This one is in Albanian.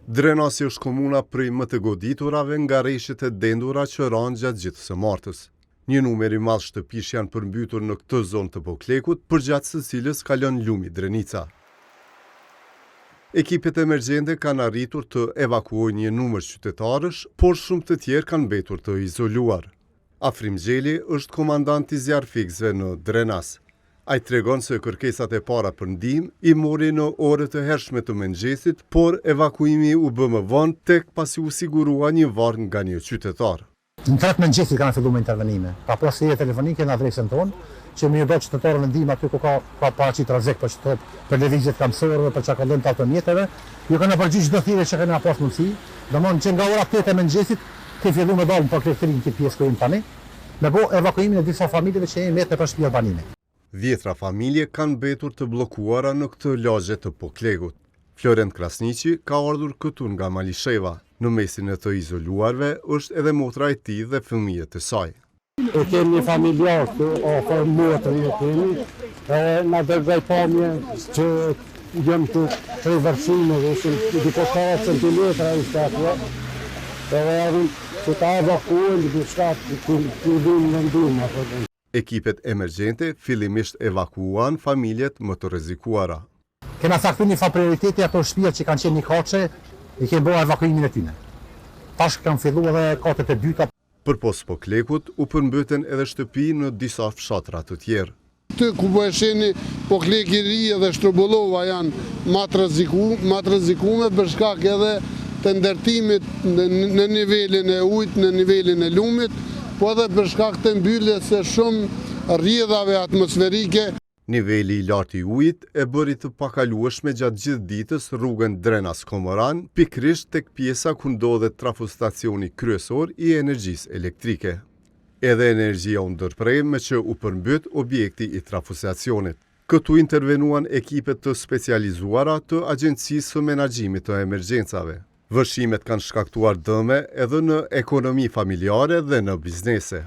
Drenasi është komuna prej më të goditurave nga rreshtet e dendura që ranë gjatë gjithë së martës. Një numër i madh shtëpish janë përmbytur në këtë zonë të Poklekut, përgjatë së cilës kalon lumi Drenica. Ekipet emergjente kanë arritur të evakuojnë një numër qytetarësh, por shumë të tjerë kanë mbetur të izoluar. Afrim Xheli është komandant i zjarfikësve në Drenas. Ai tregon se kërkesat e para për ndihmë i mori në orët e hershme të mëngjesit, por evakuimi u bë më vonë tek pasi u sigurua një varg nga një qytetar. Në 3 mëngjesit kanë filluar intervenime. Ka pasur telefonike në adresën tonë, që më do qytetarë në ndihmë aty ku ka paraqit rrezik për lëvizjet kamësorëve, për çakallën të automjeteve. Ju kanë përgjigj çdo thirrje që kanë pas mundësi. Domthonjë që nga ora 8 e mëngjesit ke filluar me dalë për këtë pjesë ku jemi tani, me bë evakuimin e disa familjeve që jemi në shtëpi Albanime. 10 familje kanë mbetur të bllokuara në këtë lagje të Poklekut. Florent Krasniqi ka ardhur këtu nga Malisheva. Në mesin e të izoluarve është edhe motra e tij dhe fëmijët e saj. E kemi një familjar të ofër motrën e kemi, na dërgoj pamje që jam të revërshime dhe ishim diko 4 centimetra i shtatëve, edhe arëm që ta evakuojnë diko shtatë të dhëmë në ndumë. Ekipet emergjente fillimisht evakuan familjet më të rrezikuara. Kena caktuar një prioriteti ato shtëpia që kanë qenë një kaçe, i kemi bërë evakuimin e tyre. Tash kanë filluar edhe katët e dyta. Përpos Poklekut u përmbyten edhe shtëpi në disa fshatra të tjerë. Të ku po e sheni Pokleki i ri dhe Shtrëbullova janë më të rrezikuar për shkak edhe të ndërtimit në nivelin e ujit, në nivelin e lumit, po edhe për shkak të mbylljes së shumë rrjedhave atmosferike. Niveli i lartë i ujit e bëri të pakalueshme gjatë gjithë ditës rrugën Drenas-Komoran, pikërisht tek pjesa ku ndodhet trafostacioni kryesor i energjisë elektrike. Edhe energjia u ndërprej me që u përmbyt objekti i trafostacionit. Këtu intervenuan ekipet të specializuara të Agjencisë së Menaxhimit të Emergjencave. Vërshimet kanë shkaktuar dëme edhe në ekonomi familjare dhe në biznese.